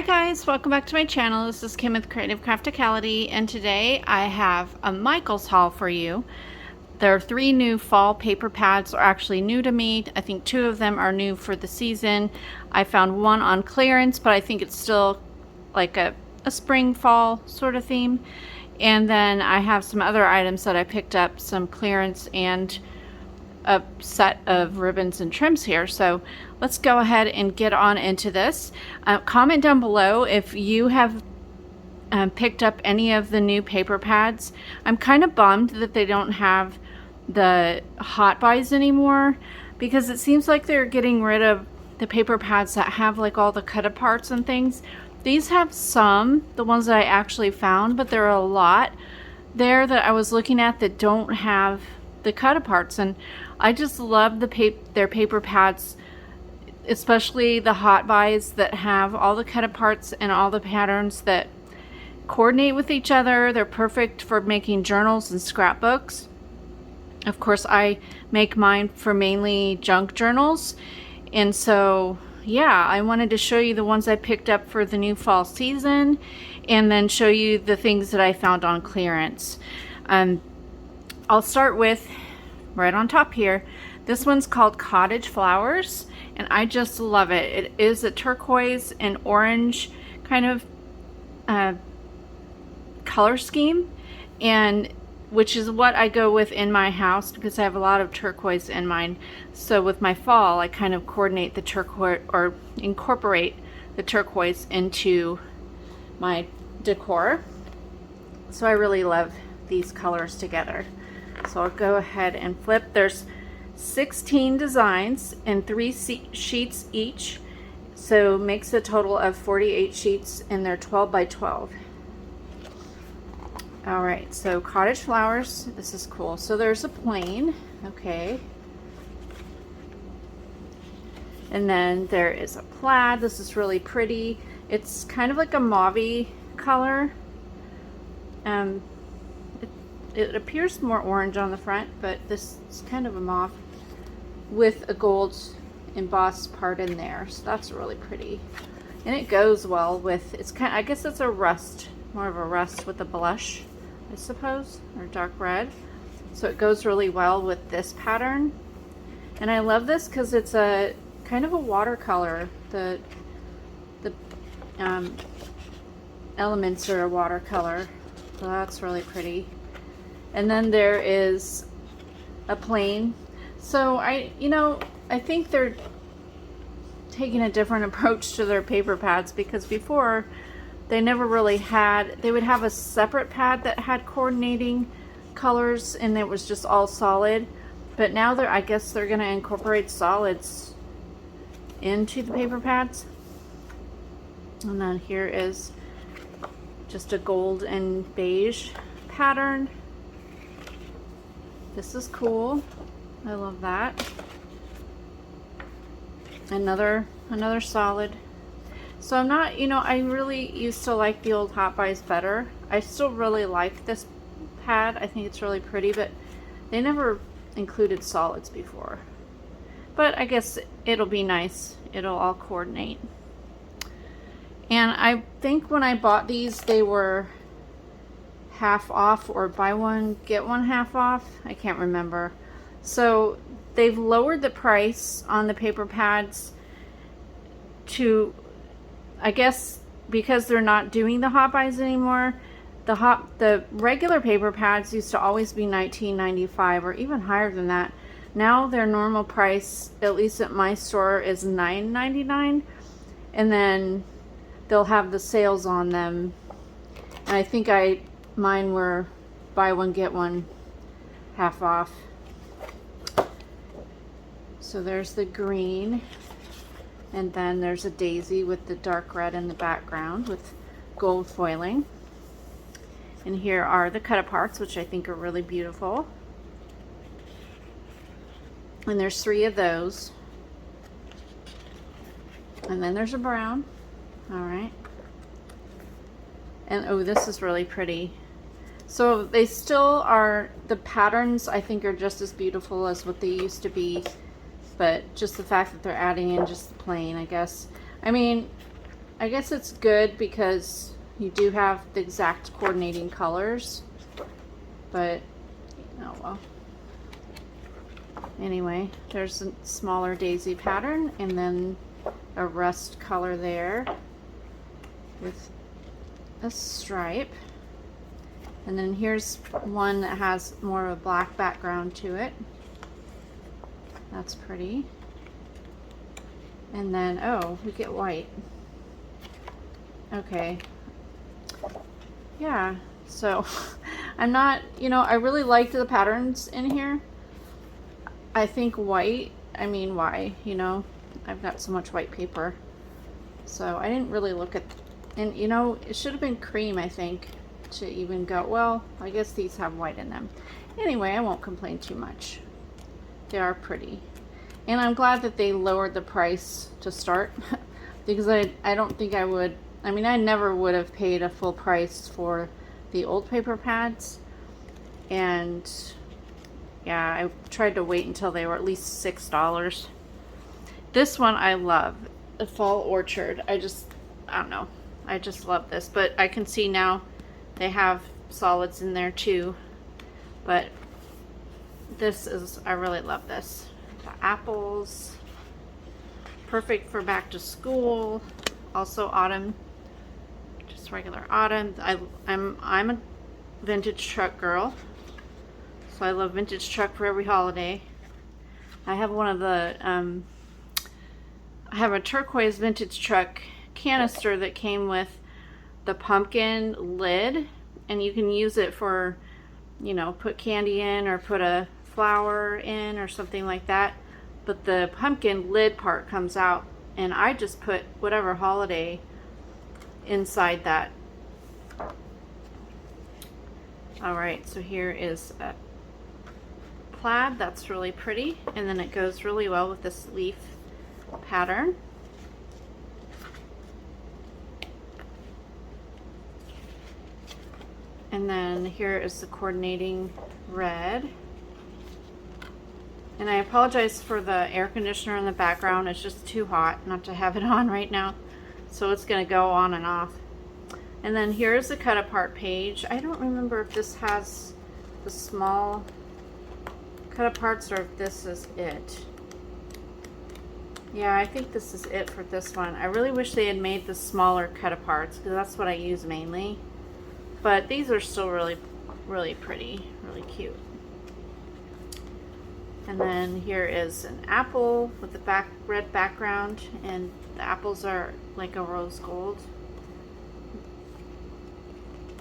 guys, welcome back to my channel. This is Kim with Creative Crafticality, and today I have a Michaels haul for you. There are 3 new fall paper pads, or actually new to me. I think 2 of them are new for the season. I found one on clearance, but I think it's still like a spring fall sort of theme. And then I have some other items that I picked up, some clearance and a set of ribbons and trims here. So let's go ahead and get on into this. Comment down below if you have picked up any of the new paper pads. I'm kind of bummed that they don't have the hot buys anymore, because it seems like they're getting rid of the paper pads that have like all the cut aparts and things. These have some, the ones that I actually found, but there are a lot there that I was looking at that don't have the cut aparts, and I just love their paper pads, especially the hot buys that have all the cut aparts and all the patterns that coordinate with each other. They're perfect for making journals and scrapbooks. Of course, I make mine for mainly junk journals, and so yeah, I wanted to show you the ones I picked up for the new fall season, and then show you the things that I found on clearance. I'll start with right on top here. This one's called Cottage Flowers, and I just love it. It is a turquoise and orange kind of color scheme, and which is what I go with in my house because I have a lot of turquoise in mine. So with my fall, I kind of coordinate the turquoise, or incorporate the turquoise into my decor. So I really love these colors together. So I'll go ahead and flip. There's 16 designs and 3 sheets each, so makes a total of 48 sheets, and they're 12 by 12. All right, so Cottage Flowers, this is cool. So there's a plain, okay, and then there is a plaid. This is really pretty. It's kind of like a mauve-y color. It appears more orange on the front, but this is kind of a mauve with a gold embossed part in there. So that's really pretty. And it goes well with, it's kind of, I guess it's a rust, more of a rust with a blush, I suppose, or dark red. So it goes really well with this pattern. And I love this because it's a kind of a watercolor. The elements are a watercolor. So that's really pretty. And then there is a plain. So I think they're taking a different approach to their paper pads, because before they never really had, they would have a separate pad that had coordinating colors and it was just all solid. But now I guess they're going to incorporate solids into the paper pads. And then here is just a gold and beige pattern. This is cool. I love that. Another solid. So I'm not, I really used to like the old hot buys better. I still really like this pad. I think it's really pretty, but they never included solids before. But I guess it'll be nice. It'll all coordinate. And I think when I bought these, they were half off, or buy one get one half off. I can't remember. So they've lowered the price on the paper pads to, I guess because they're not doing the hot buys anymore. The regular paper pads used to always be $19.95 or even higher than that. Now their normal price, at least at my store, is $9.99, and then they'll have the sales on them. And I think mine were buy one get one half off. So there's the green, and then there's a daisy with the dark red in the background with gold foiling. And here are the cut aparts, which I think are really beautiful. And there's 3 of those. And then there's a brown. All right. And oh, this is really pretty. So they still are, the patterns I think are just as beautiful as what they used to be, but just the fact that they're adding in just the plain, I guess. I mean, I guess it's good because you do have the exact coordinating colors, but oh well. Anyway, there's a smaller daisy pattern and then a rust color there with a stripe. And then here's one that has more of a black background to it. That's pretty. And then, oh, we get white. Okay. Yeah, so I'm not, you know, I really liked the patterns in here. I think white, I mean, why? You know, I've got so much white paper. So I didn't really look at, and you know, it should have been cream, I think, to even go, well, I guess these have white in them. Anyway, I won't complain too much. They are pretty. And I'm glad that they lowered the price to start because I don't think I would, I mean, I never would have paid a full price for the old paper pads. And yeah, I tried to wait until they were at least $6. This one I love, the Fall Orchard. I don't know. I just love this. But I can see now they have solids in there too. But this is, I really love this. The apples, perfect for back to school. Also autumn, just regular autumn. I'm a vintage truck girl, so I love vintage truck for every holiday. I have one of the I have a turquoise vintage truck canister that came with the pumpkin lid, and you can use it for, you know, put candy in or put a flower in or something like that. But the pumpkin lid part comes out, and I just put whatever holiday inside that. Alright, so here is a plaid that's really pretty, and then it goes really well with this leaf pattern. And then here is the coordinating red. And I apologize for the air conditioner in the background. It's just too hot not to have it on right now. So it's going to go on and off. And then here's the cut apart page. I don't remember if this has the small cut aparts or if this is it. Yeah, I think this is it for this one. I really wish they had made the smaller cut aparts because that's what I use mainly. But these are still really, really pretty, really cute. And then here is an apple with the red background, and the apples are like a rose gold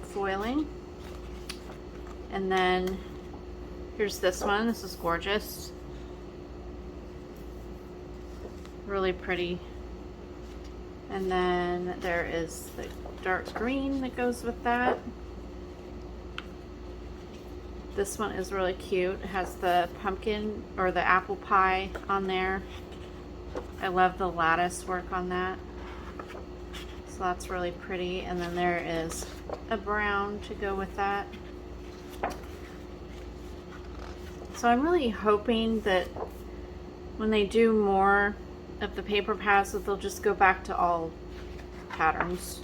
foiling. And then here's this one. This is gorgeous. Really pretty. And then there is the dark green that goes with that. This one is really cute. It has the pumpkin or the apple pie on there. I love the lattice work on that. So that's really pretty. And then there is a brown to go with that. So I'm really hoping that when they do more of the paper pads that they'll just go back to all patterns.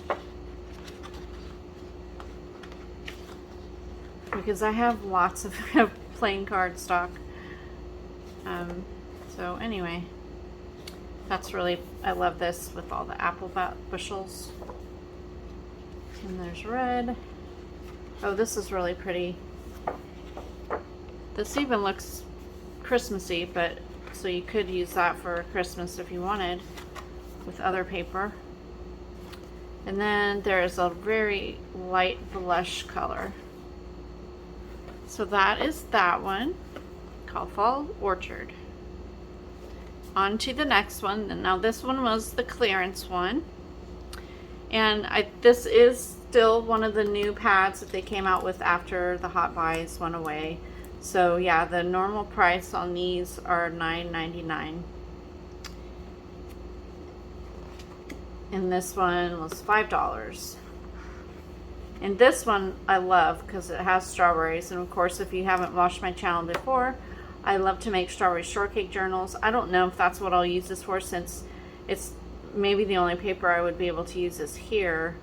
Because I have lots of plain cardstock. So anyway, that's really, I love this with all the apple bushels. And there's red. Oh, this is really pretty. This even looks Christmassy, but so you could use that for Christmas if you wanted with other paper. And then there's a very light blush color. So that is that one, called Fall Orchard. On to the next one. And now this one was the clearance one. And this is still one of the new pads that they came out with after the Hot Buys went away. So yeah, the normal price on these are $9.99. And this one was $5. And this one I love because it has strawberries. And of course, if you haven't watched my channel before, I love to make strawberry shortcake journals. I don't know if that's what I'll use this for, since it's maybe the only paper I would be able to use is here.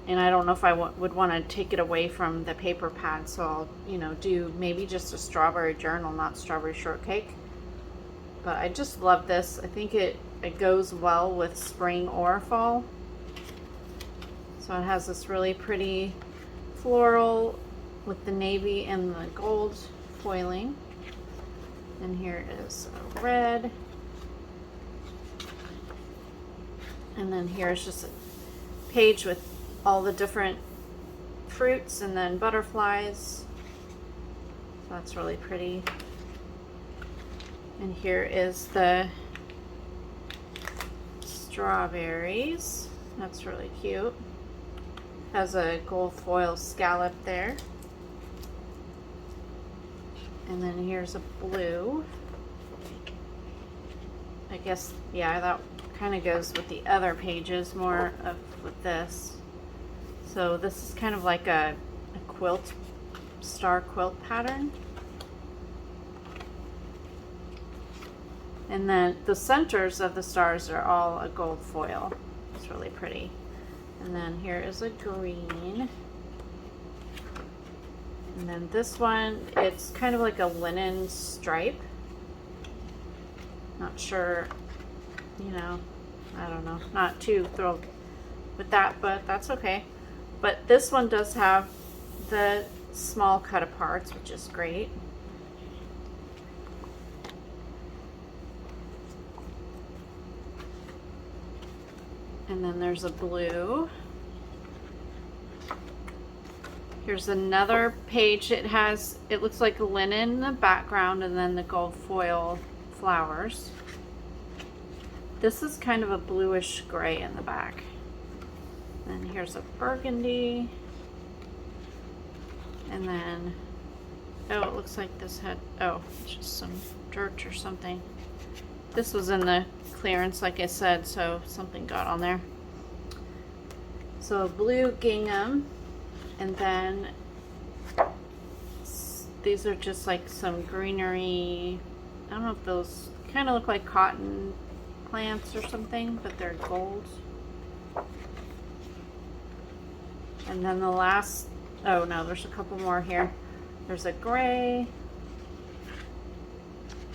And I don't know if I would want to take it away from the paper pad, so I'll, you know, do maybe just a strawberry journal, not strawberry shortcake. But I just love this. I think it goes well with spring or fall. So it has this really pretty floral with the navy and the gold foiling. And here is a red. And then here's just a page with all the different fruits and then butterflies. So that's really pretty. And here is the strawberries. That's really cute. Has a gold foil scallop there. And then here's a blue. I guess, yeah, that kind of goes with the other pages more of with this. So this is kind of like a quilt, star quilt pattern. And then the centers of the stars are all a gold foil. It's really pretty. And then here is a green. And then this one, it's kind of like a linen stripe. Not sure, you know, I don't know, not too thrilled with that, but that's okay. But this one does have the small cut aparts, which is great. And then there's a blue. Here's another page. It looks like linen in the background and then the gold foil flowers. This is kind of a bluish gray in the back. And here's a burgundy. And then, oh, it looks like this had, oh, just some dirt or something. This was in the clearance, like I said, so something got on there. So blue gingham, and then these are just like some greenery. I don't know if those kind of look like cotton plants or something, but they're gold. And then the last, oh no, there's a couple more here. There's a gray,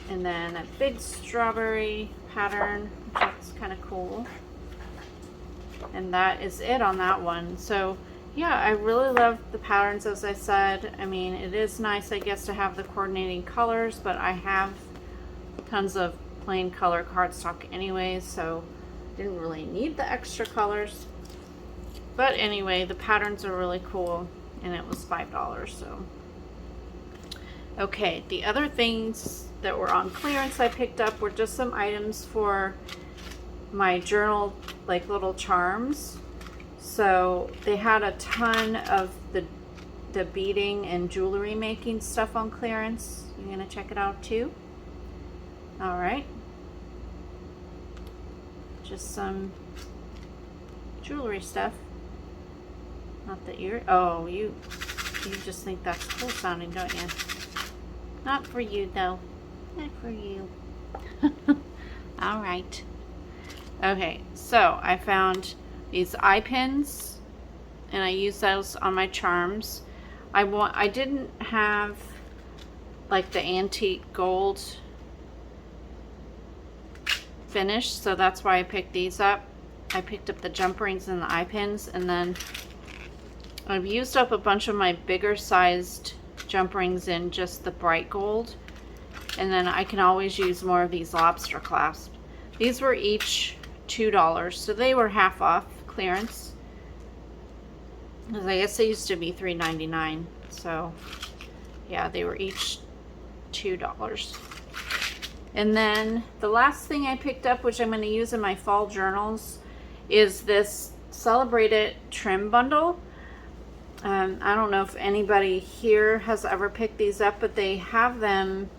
and then a big strawberry pattern, which looks kind of cool. And that is it on that one. So yeah, I really love the patterns, as I said. I mean, it is nice, I guess, to have the coordinating colors, but I have tons of plain color cardstock anyways, so didn't really need the extra colors. But anyway, the patterns are really cool, and it was $5, so. Okay, the other things that were on clearance I picked up were just some items for my journal, like little charms. So they had a ton of the beading and jewelry making stuff on clearance. You're gonna check it out too. All right. Just some jewelry stuff. Not the ear. Oh, you just think that's cool sounding, don't you? Not for you though. Not for you. All right. Okay, so I found these eye pins, and I use those on my charms. I didn't have like the antique gold finish, so that's why I picked these up. I picked up the jump rings and the eye pins, and then I've used up a bunch of my bigger sized jump rings in just the bright gold, and then I can always use more of these lobster clasps. These were each $2, so they were half off clearance, because I guess they used to be $3.99. So yeah, they were each $2. And then the last thing I picked up, which I'm going to use in my fall journals, is this Celebrate It trim bundle. I don't know if anybody here has ever picked these up, but they have them,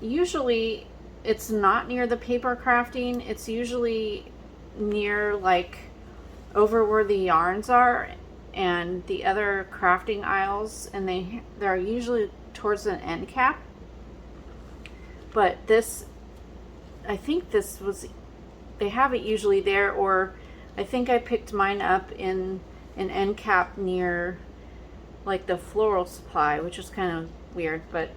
usually it's not near the paper crafting, it's usually near like over where the yarns are and the other crafting aisles, and they're usually towards an end cap. But this, I think this was they have it usually there, or I think I picked mine up in an end cap near like the floral supply, which is kind of weird. But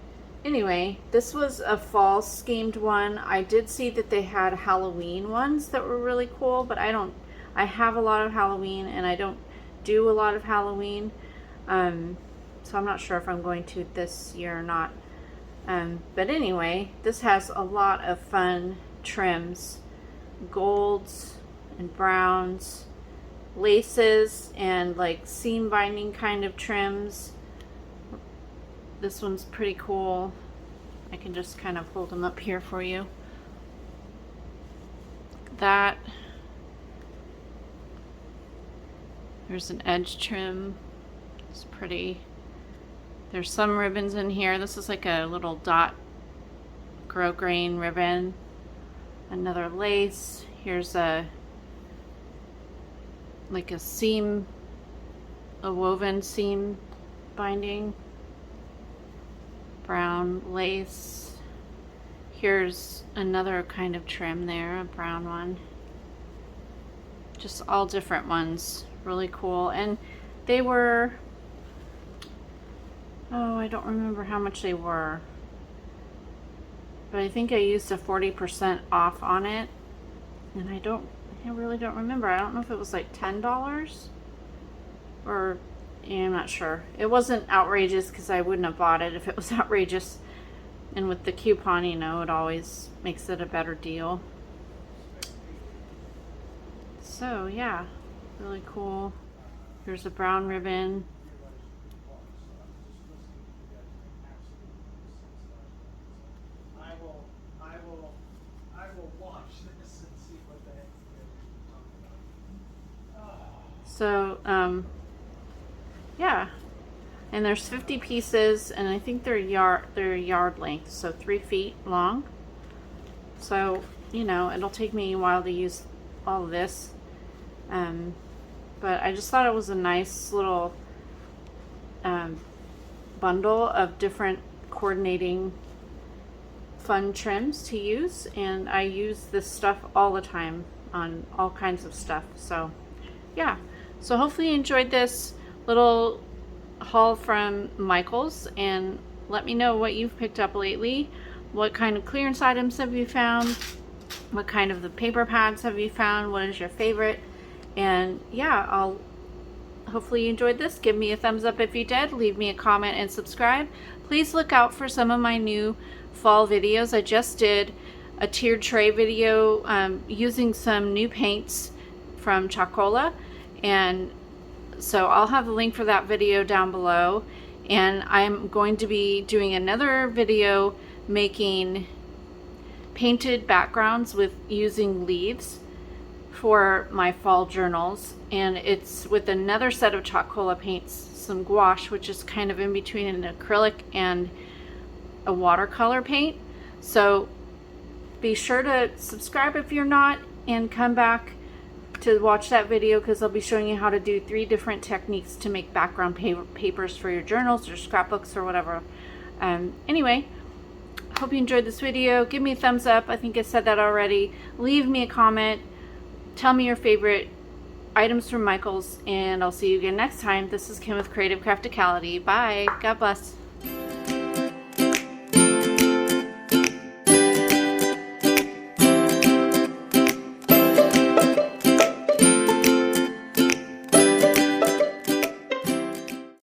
anyway, this was a fall schemed one. I did see that they had Halloween ones that were really cool, but I have a lot of Halloween and I don't do a lot of Halloween. So I'm not sure if I'm going to this year or not. But anyway, this has a lot of fun trims, golds and browns, laces, and like seam binding kind of trims. This one's pretty cool. I can just kind of hold them up here for you. That. There's an edge trim. It's pretty. There's some ribbons in here. This is like a little dot grosgrain ribbon. Another lace. Here's a like a seam, a woven seam binding. Brown lace. Here's another kind of trim there, a brown one. Just all different ones. Really cool. And they were, oh, I don't remember how much they were, but I think I used a 40% off on it, and I really don't remember. I don't know if it was like $10 or, yeah, I'm not sure. It wasn't outrageous because I wouldn't have bought it if it was outrageous, and with the coupon, you know, it always makes it a better deal. So yeah, really cool. Here's a brown ribbon. I will watch this and see what the heck you're talking about. So yeah, and there's 50 pieces, and I think they're yard length, so 3 feet long. So, you know, it'll take me a while to use all of this. But I just thought it was a nice little bundle of different coordinating fun trims to use, and I use this stuff all the time on all kinds of stuff. So yeah, so hopefully you enjoyed this little haul from Michaels, and let me know what you've picked up lately. What kind of clearance items have you found? What kind of the paper pads have you found? What is your favorite? And yeah, hopefully you enjoyed this. Give me a thumbs up if you did. Leave me a comment and subscribe. Please look out for some of my new fall videos. I just did a tiered tray video using some new paints from Chocola, and so I'll have the link for that video down below. And I'm going to be doing another video making painted backgrounds with using leaves for my fall journals, and it's with another set of Chocola paints, some gouache, which is kind of in between an acrylic and a watercolor paint. So be sure to subscribe if you're not, and come back to watch that video, because I'll be showing you how to do 3 different techniques to make background papers for your journals or scrapbooks or whatever. Anyway, hope you enjoyed this video. Give me a thumbs up. I think I said that already. Leave me a comment. Tell me your favorite items from Michaels, and I'll see you again next time. This is Kim with Creative Crafticality. Bye. God bless.